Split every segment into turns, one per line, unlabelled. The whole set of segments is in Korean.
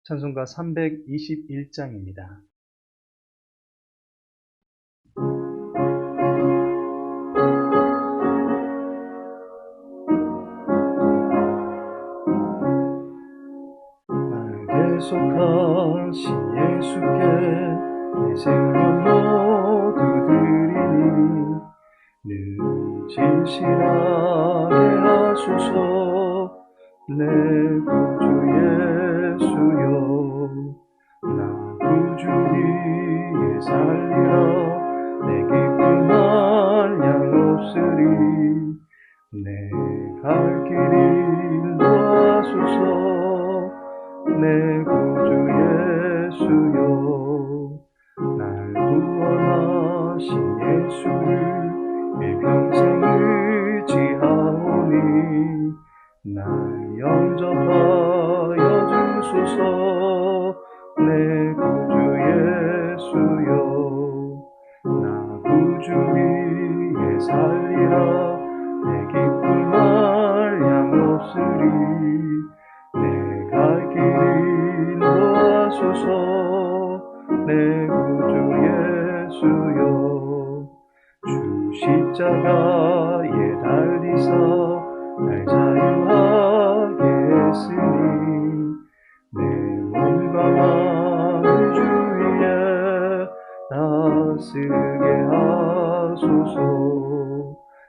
찬송가 321장입니다. 나에게 속하신 예수께 내 생명 모두 드리니 늘 진실하게 하소서. 내 구주 예수여, 나 구주 위에 살리라. 내 기쁨 한량 없으리. 내 갈 길 인도하소서. 내 구주 예수여, 날 구원하신 예수를 일평생 의지하오니 날 영접하여 주소서. 내 구주 예수여, 나 구주 위에 살리라. 내 기쁨 한량 없으리. 내 갈 길 인도하소서. 내 구주 예수여, 주 십자가에 달리사 날 자유하게 했으니 내 몸과 마음을 주 위에 다스게 하소서.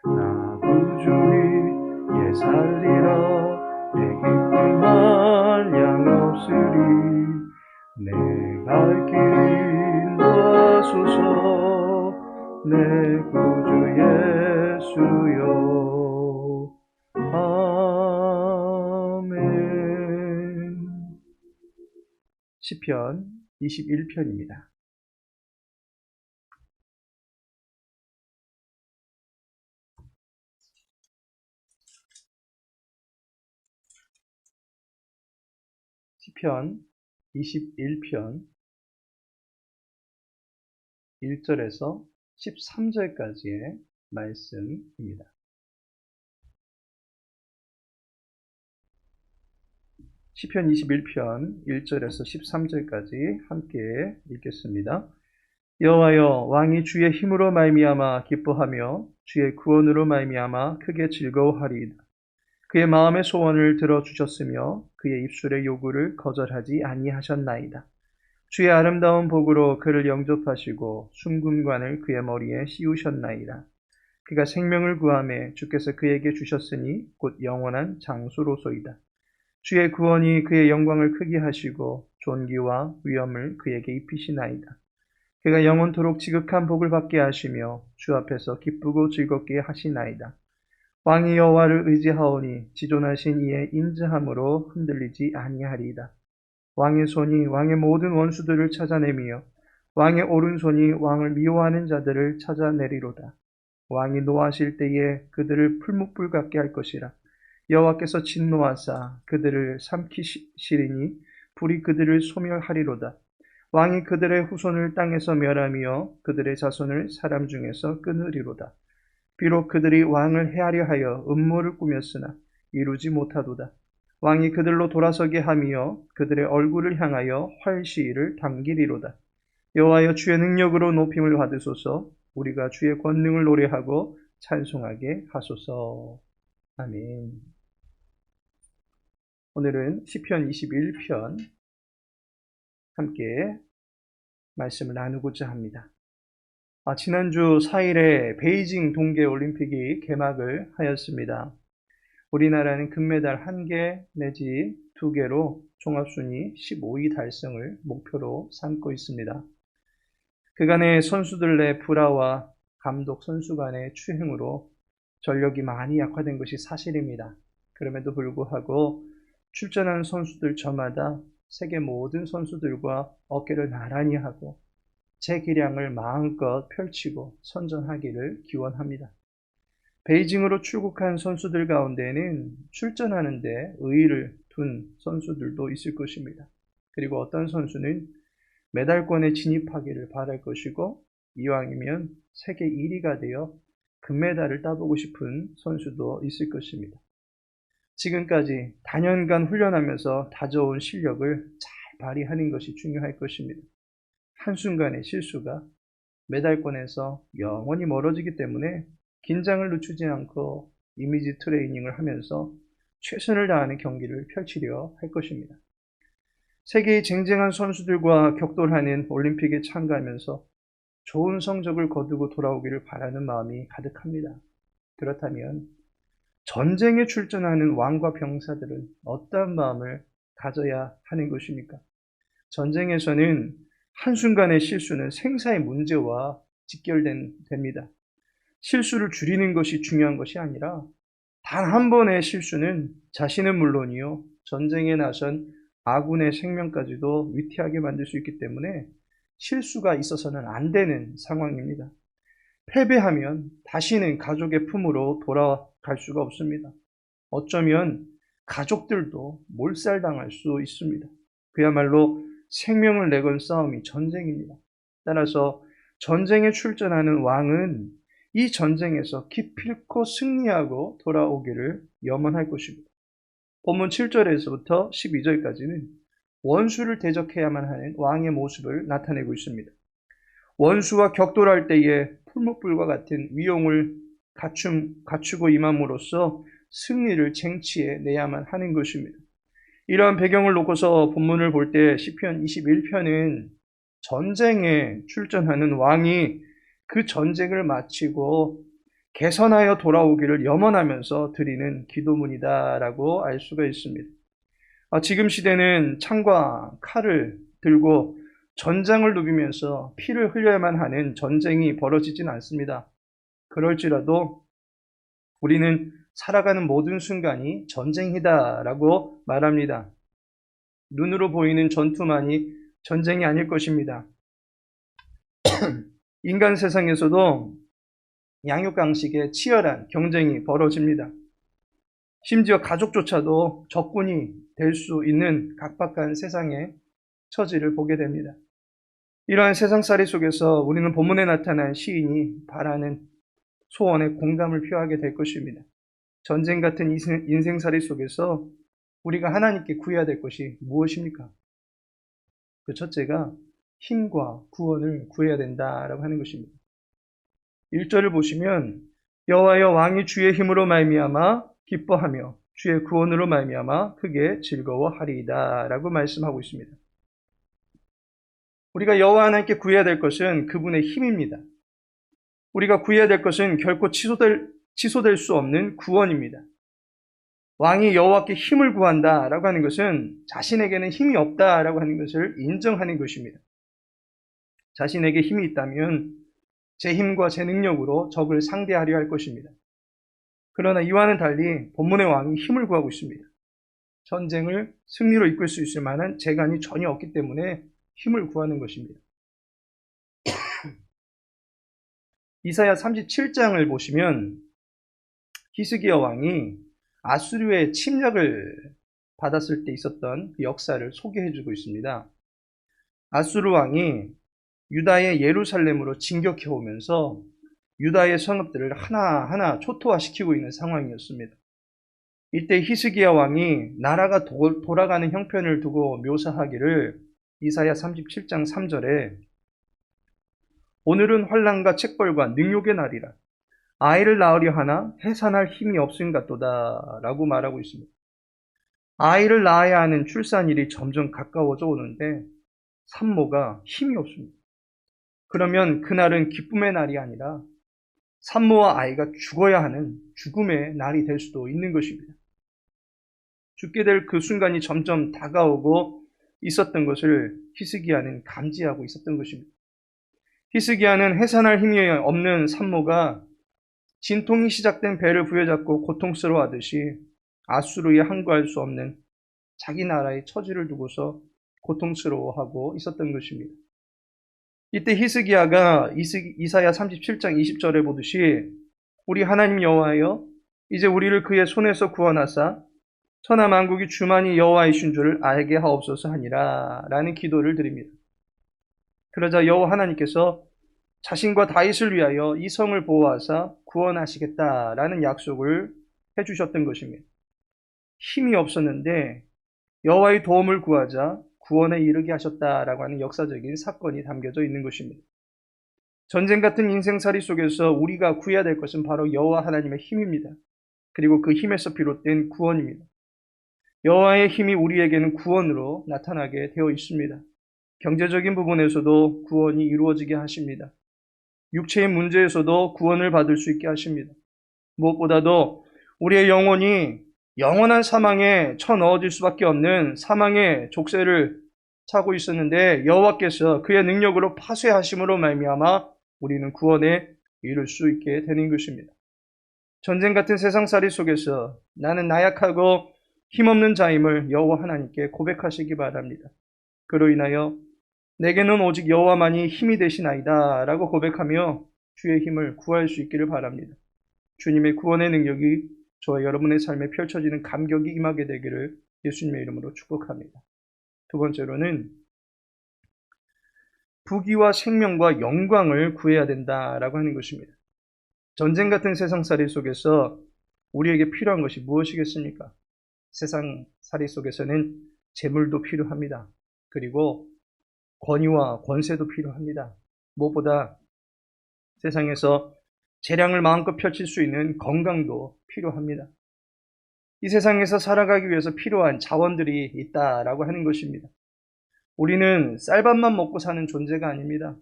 나 구주 위에 살리라. 내 기쁨 한량 없으리. 내 갈 길 인도하소서. 내 구주 예수여. 아멘. 시편 21편입니다. 시편 21편 1절에서 13절까지의 말씀입니다. 시편 21편 1절에서 13절까지 함께 읽겠습니다. 여호와여, 왕이 주의 힘으로 말미암아 기뻐하며 주의 구원으로 말미암아 크게 즐거워하리이다. 그의 마음의 소원을 들어주셨으며 그의 입술의 요구를 거절하지 아니하셨나이다. 주의 아름다운 복으로 그를 영접하시고 순금관을 그의 머리에 씌우셨나이다. 그가 생명을 구하매 주께서 그에게 주셨으니 곧 영원한 장수로소이다. 주의 구원이 그의 영광을 크게 하시고 존귀와 위엄을 그에게 입히시나이다. 그가 영원토록 지극한 복을 받게 하시며 주 앞에서 기쁘고 즐겁게 하시나이다. 왕이 여호와를 의지하오니 지존하신 이의 인자함으로 흔들리지 아니하리이다. 왕의 손이 왕의 모든 원수들을 찾아내며 왕의 오른손이 왕을 미워하는 자들을 찾아내리로다. 왕이 노하실 때에 그들을 풀무불 같게 할 것이라. 여호와께서 진노하사 그들을 삼키시리니 불이 그들을 소멸하리로다. 왕이 그들의 후손을 땅에서 멸하며 그들의 자손을 사람 중에서 끊으리로다. 비록 그들이 왕을 해하려 하여 음모를 꾸몄으나 이루지 못하도다. 왕이 그들로 돌아서게 하며 그들의 얼굴을 향하여 활시위를 당기리로다. 여호와여, 주의 능력으로 높임을 받으소서. 우리가 주의 권능을 노래하고 찬송하게 하소서. 아멘. 오늘은 시편 21편 함께 말씀을 나누고자 합니다. 지난주 4일에 베이징 동계올림픽이 개막을 하였습니다. 우리나라는 금메달 1개 내지 2개로 종합순위 15위 달성을 목표로 삼고 있습니다. 그간의 선수들 내 불화와 감독 선수 간의 추행으로 전력이 많이 약화된 것이 사실입니다. 그럼에도 불구하고 출전한 선수들 저마다 세계 모든 선수들과 어깨를 나란히 하고 제 기량을 마음껏 펼치고 선전하기를 기원합니다. 베이징으로 출국한 선수들 가운데는 출전하는데 의의를 둔 선수들도 있을 것입니다. 그리고 어떤 선수는 메달권에 진입하기를 바랄 것이고 이왕이면 세계 1위가 되어 금메달을 따보고 싶은 선수도 있을 것입니다. 지금까지 단연간 훈련하면서 다져온 실력을 잘 발휘하는 것이 중요할 것입니다. 한순간의 실수가 메달권에서 영원히 멀어지기 때문에 긴장을 늦추지 않고 이미지 트레이닝을 하면서 최선을 다하는 경기를 펼치려 할 것입니다. 세계의 쟁쟁한 선수들과 격돌하는 올림픽에 참가하면서 좋은 성적을 거두고 돌아오기를 바라는 마음이 가득합니다. 그렇다면 전쟁에 출전하는 왕과 병사들은 어떠한 마음을 가져야 하는 것입니까? 전쟁에서는 한순간의 실수는 생사의 문제와 직결됩니다. 실수를 줄이는 것이 중요한 것이 아니라 단 한 번의 실수는 자신은 물론이요, 전쟁에 나선 아군의 생명까지도 위태하게 만들 수 있기 때문에 실수가 있어서는 안 되는 상황입니다. 패배하면 다시는 가족의 품으로 돌아갈 수가 없습니다. 어쩌면 가족들도 몰살당할 수 있습니다. 그야말로 생명을 내건 싸움이 전쟁입니다. 따라서 전쟁에 출전하는 왕은 이 전쟁에서 기필코 승리하고 돌아오기를 염원할 것입니다. 본문 7절에서부터 12절까지는 원수를 대적해야만 하는 왕의 모습을 나타내고 있습니다. 원수와 격돌할 때에 풀무불과 같은 위용을 갖추고 임함으로써 승리를 쟁취해 내야만 하는 것입니다. 이러한 배경을 놓고서 본문을 볼 때 시편 21편은 전쟁에 출전하는 왕이 그 전쟁을 마치고 개선하여 돌아오기를 염원하면서 드리는 기도문이다라고 알 수가 있습니다. 지금 시대는 창과 칼을 들고 전장을 누비면서 피를 흘려야만 하는 전쟁이 벌어지진 않습니다. 그럴지라도 우리는 살아가는 모든 순간이 전쟁이다라고 말합니다. 눈으로 보이는 전투만이 전쟁이 아닐 것입니다. 인간 세상에서도 양육강식에 치열한 경쟁이 벌어집니다. 심지어 가족조차도 적군이 될 수 있는 각박한 세상의 처지를 보게 됩니다. 이러한 세상살이 속에서 우리는 본문에 나타난 시인이 바라는 소원에 공감을 표하게 될 것입니다. 전쟁 같은 인생살이 속에서 우리가 하나님께 구해야 될 것이 무엇입니까? 그 첫째가 힘과 구원을 구해야 된다라고 하는 것입니다. 1절을 보시면 여호와여 왕이 주의 힘으로 말미암아 기뻐하며 주의 구원으로 말미암아 크게 즐거워하리이다 라고 말씀하고 있습니다. 우리가 여호와 하나님께 구해야 될 것은 그분의 힘입니다. 우리가 구해야 될 것은 결코 취소될 수 없는 구원입니다. 왕이 여호와께 힘을 구한다라고 하는 것은 자신에게는 힘이 없다라고 하는 것을 인정하는 것입니다. 자신에게 힘이 있다면 제 힘과 제 능력으로 적을 상대하려 할 것입니다. 그러나 이와는 달리 본문의 왕이 힘을 구하고 있습니다. 전쟁을 승리로 이끌 수 있을 만한 재간이 전혀 없기 때문에 힘을 구하는 것입니다. 이사야 37장을 보시면 히스기야 왕이 아수르의 침략을 받았을 때 있었던 그 역사를 소개해주고 있습니다. 아수르 왕이 유다의 예루살렘으로 진격해 오면서 유다의 성읍들을 하나하나 초토화시키고 있는 상황이었습니다. 이때 히스기야 왕이 나라가 돌아가는 형편을 두고 묘사하기를 이사야 37장 3절에 오늘은 환난과 책벌과 능욕의 날이라 아이를 낳으려 하나 해산할 힘이 없음 같도다 라고 말하고 있습니다. 아이를 낳아야 하는 출산일이 점점 가까워져 오는데 산모가 힘이 없습니다. 그러면 그날은 기쁨의 날이 아니라 산모와 아이가 죽어야 하는 죽음의 날이 될 수도 있는 것입니다. 죽게 될 그 순간이 점점 다가오고 있었던 것을 히스기야는 감지하고 있었던 것입니다. 히스기야는 해산할 힘이 없는 산모가 진통이 시작된 배를 부여잡고 고통스러워하듯이 아수르에 항거할 수 없는 자기 나라의 처지를 두고서 고통스러워하고 있었던 것입니다. 이때 히스기야가 이사야 37장 20절에 보듯이 우리 하나님 여호와여 이제 우리를 그의 손에서 구원하사 천하 만국이 주만이 여호와이신 줄을 알게 하옵소서 하니라 라는 기도를 드립니다. 그러자 여호와 하나님께서 자신과 다윗을 위하여 이 성을 보호하사 구원하시겠다라는 약속을 해주셨던 것입니다. 힘이 없었는데 여호와의 도움을 구하자 구원에 이르게 하셨다라고 하는 역사적인 사건이 담겨져 있는 것입니다. 전쟁 같은 인생살이 속에서 우리가 구해야 될 것은 바로 여호와 하나님의 힘입니다. 그리고 그 힘에서 비롯된 구원입니다. 여호와의 힘이 우리에게는 구원으로 나타나게 되어 있습니다. 경제적인 부분에서도 구원이 이루어지게 하십니다. 육체의 문제에서도 구원을 받을 수 있게 하십니다. 무엇보다도 우리의 영혼이 영원한 사망에 쳐넣어질 수밖에 없는 사망의 족쇄를 차고 있었는데 여호와께서 그의 능력으로 파쇄하심으로 말미암아 우리는 구원에 이룰 수 있게 되는 것입니다. 전쟁 같은 세상살이 속에서 나는 나약하고 힘없는 자임을 여호와 하나님께 고백하시기 바랍니다. 그로 인하여 내게는 오직 여호와만이 힘이 되시나이다 라고 고백하며 주의 힘을 구할 수 있기를 바랍니다. 주님의 구원의 능력이 저와 여러분의 삶에 펼쳐지는 감격이 임하게 되기를 예수님의 이름으로 축복합니다. 두 번째로는 부귀와 생명과 영광을 구해야 된다라고 하는 것입니다. 전쟁 같은 세상살이 속에서 우리에게 필요한 것이 무엇이겠습니까? 세상살이 속에서는 재물도 필요합니다. 그리고 권위와 권세도 필요합니다. 무엇보다 세상에서 재량을 마음껏 펼칠 수 있는 건강도 필요합니다. 이 세상에서 살아가기 위해서 필요한 자원들이 있다라고 하는 것입니다. 우리는 쌀밥만 먹고 사는 존재가 아닙니다.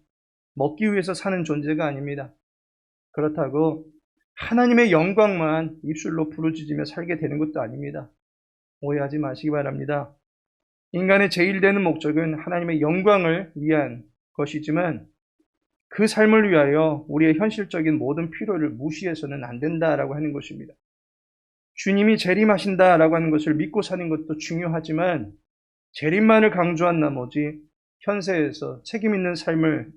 먹기 위해서 사는 존재가 아닙니다. 그렇다고 하나님의 영광만 입술로 부르짖으며 살게 되는 것도 아닙니다. 오해하지 마시기 바랍니다. 인간의 제일 되는 목적은 하나님의 영광을 위한 것이지만 그 삶을 위하여 우리의 현실적인 모든 필요를 무시해서는 안 된다라고 하는 것입니다. 주님이 재림하신다라고 하는 것을 믿고 사는 것도 중요하지만 재림만을 강조한 나머지 현세에서 책임 있는 삶을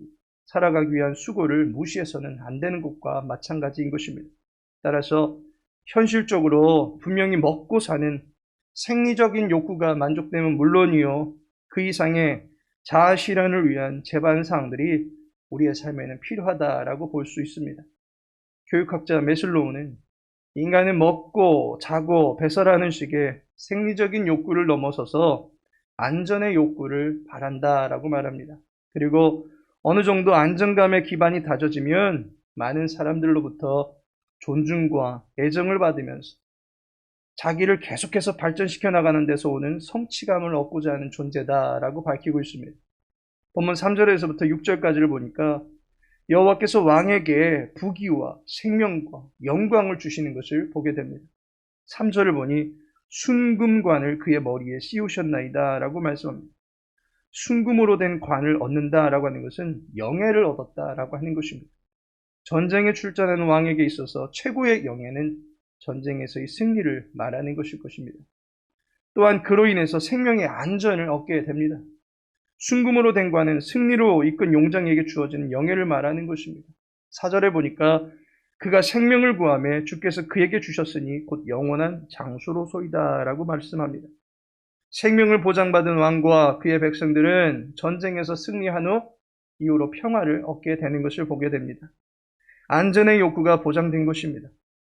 살아가기 위한 수고를 무시해서는 안 되는 것과 마찬가지인 것입니다. 따라서 현실적으로 분명히 먹고 사는 생리적인 욕구가 만족되면 물론이요, 그 이상의 자아 실현을 위한 제반사항들이 우리의 삶에는 필요하다라고 볼 수 있습니다. 교육학자 메슬로우는 인간은 먹고 자고 배설하는 식의 생리적인 욕구를 넘어서서 안전의 욕구를 바란다라고 말합니다. 그리고 어느 정도 안정감의 기반이 다져지면 많은 사람들로부터 존중과 애정을 받으면서 자기를 계속해서 발전시켜 나가는 데서 오는 성취감을 얻고자 하는 존재다라고 밝히고 있습니다. 본문 3절에서부터 6절까지를 보니까 여호와께서 왕에게 부귀와 생명과 영광을 주시는 것을 보게 됩니다. 3절을 보니 순금관을 그의 머리에 씌우셨나이다 라고 말씀합니다. 순금으로 된 관을 얻는다라고 하는 것은 영예를 얻었다라고 하는 것입니다. 전쟁에 출전하는 왕에게 있어서 최고의 영예는 전쟁에서의 승리를 말하는 것일 것입니다. 또한 그로 인해서 생명의 안전을 얻게 됩니다. 순금으로 된 관은 승리로 이끈 용장에게 주어지는 영예를 말하는 것입니다. 4절에 보니까 그가 생명을 구하며 주께서 그에게 주셨으니 곧 영원한 장수로소이다 라고 말씀합니다. 생명을 보장받은 왕과 그의 백성들은 전쟁에서 승리한 후 이후로 평화를 얻게 되는 것을 보게 됩니다. 안전의 욕구가 보장된 것입니다.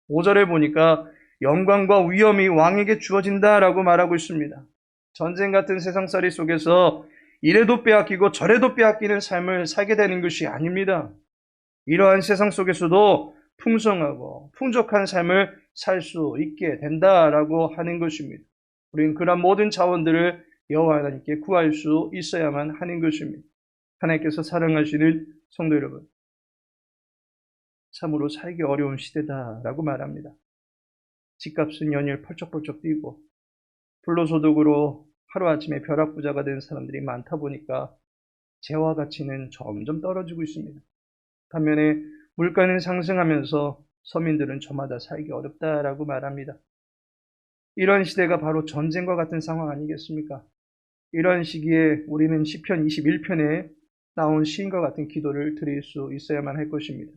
5절에 보니까 영광과 위엄이 왕에게 주어진다라고 말하고 있습니다. 전쟁 같은 세상살이 속에서 이래도 빼앗기고 저래도 빼앗기는 삶을 살게 되는 것이 아닙니다. 이러한 세상 속에서도 풍성하고 풍족한 삶을 살 수 있게 된다라고 하는 것입니다. 우리는 그런 모든 자원들을 여호와 하나님께 구할 수 있어야만 하는 것입니다. 하나님께서 사랑하시는 성도 여러분, 참으로 살기 어려운 시대다라고 말합니다. 집값은 연일 펄쩍펄쩍 뛰고 불로소득으로 하루아침에 벼락부자가 된 사람들이 많다 보니까 재화 가치는 점점 떨어지고 있습니다. 반면에 물가는 상승하면서 서민들은 저마다 살기 어렵다라고 말합니다. 이런 시대가 바로 전쟁과 같은 상황 아니겠습니까? 이런 시기에 우리는 시편 21편에 나온 시인과 같은 기도를 드릴 수 있어야만 할 것입니다.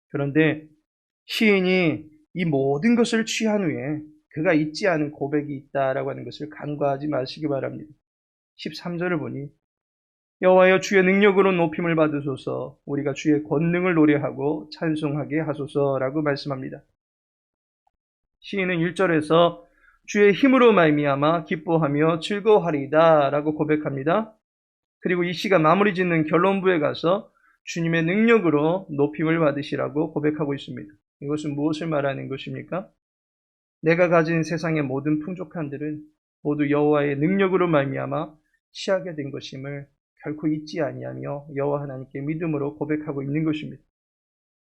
그런데 시인이 이 모든 것을 취한 후에 그가 잊지 않은 고백이 있다라고 하는 것을 간과하지 마시기 바랍니다. 13절을 보니 여호와여 주의 능력으로 높임을 받으소서 우리가 주의 권능을 노래하고 찬송하게 하소서라고 말씀합니다. 시인은 1절에서 주의 힘으로 말미암아 기뻐하며 즐거워하리이다 라고 고백합니다. 그리고 이 시가 마무리 짓는 결론부에 가서 주님의 능력으로 높임을 받으시라고 고백하고 있습니다. 이것은 무엇을 말하는 것입니까? 내가 가진 세상의 모든 풍족한들은 모두 여호와의 능력으로 말미암아 취하게 된 것임을 결코 잊지 아니하며 여호와 하나님께 믿음으로 고백하고 있는 것입니다.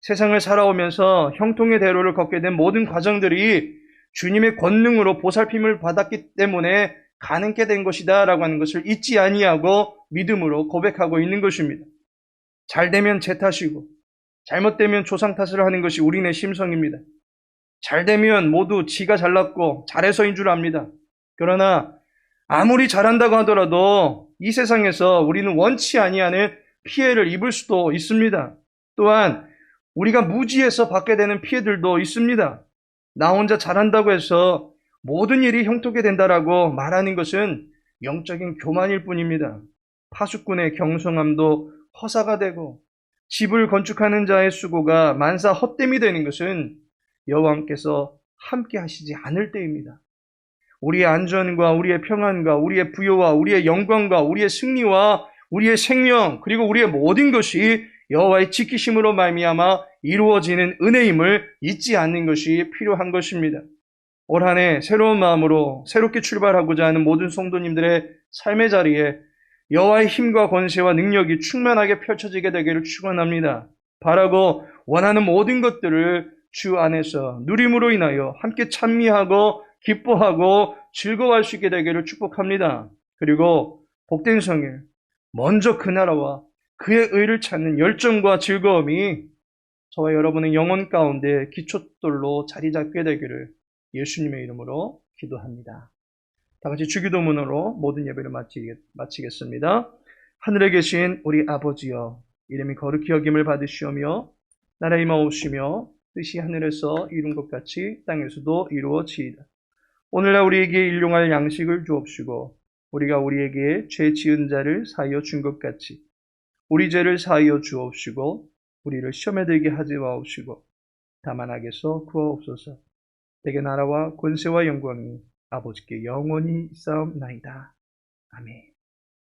세상을 살아오면서 형통의 대로를 걷게 된 모든 과정들이 주님의 권능으로 보살핌을 받았기 때문에 가능케 된 것이다 라고 하는 것을 잊지 아니하고 믿음으로 고백하고 있는 것입니다. 잘 되면 제 탓이고 잘못되면 조상 탓을 하는 것이 우리네 심성입니다. 잘 되면 모두 지가 잘났고 잘해서인 줄 압니다. 그러나 아무리 잘한다고 하더라도 이 세상에서 우리는 원치 아니하는 피해를 입을 수도 있습니다. 또한 우리가 무지해서 받게 되는 피해들도 있습니다. 나 혼자 잘한다고 해서 모든 일이 형통하게 된다라고 말하는 것은 영적인 교만일 뿐입니다. 파수꾼의 경성함도 허사가 되고 집을 건축하는 자의 수고가 만사 헛됨이 되는 것은 여호와께서 함께 하시지 않을 때입니다. 우리의 안전과 우리의 평안과 우리의 부요와 우리의 영광과 우리의 승리와 우리의 생명 그리고 우리의 모든 것이 여호와의 지키심으로 말미암아 이루어지는 은혜임을 잊지 않는 것이 필요한 것입니다. 올 한 해 새로운 마음으로 새롭게 출발하고자 하는 모든 성도님들의 삶의 자리에 여호와의 힘과 권세와 능력이 충만하게 펼쳐지게 되기를 축원합니다. 바라고 원하는 모든 것들을 주 안에서 누림으로 인하여 함께 찬미하고 기뻐하고 즐거워할 수 있게 되기를 축복합니다. 그리고 복된 성일, 먼저 그 나라와 그의 의를 찾는 열정과 즐거움이 저와 여러분의 영혼 가운데 기초돌로 자리 잡게 되기를 예수님의 이름으로 기도합니다. 다 같이 주기도문으로 모든 예배를 마치겠습니다. 하늘에 계신 우리 아버지여, 이름이 거룩히 여김을 받으시오며 나라의 임하옵시며 뜻이 하늘에서 이룬 것 같이 땅에서도 이루어지이다. 오늘날 우리에게 일용할 양식을 주옵시고 우리가 우리에게 죄 지은 자를 사하여 준 것 같이 우리 죄를 사하여 주옵시고 우리를 시험에 들게 하지 마옵시고 다만 악에서 구하옵소서. 내게 나라와 권세와 영광이 아버지께 영원히 있사옵나이다. 아멘.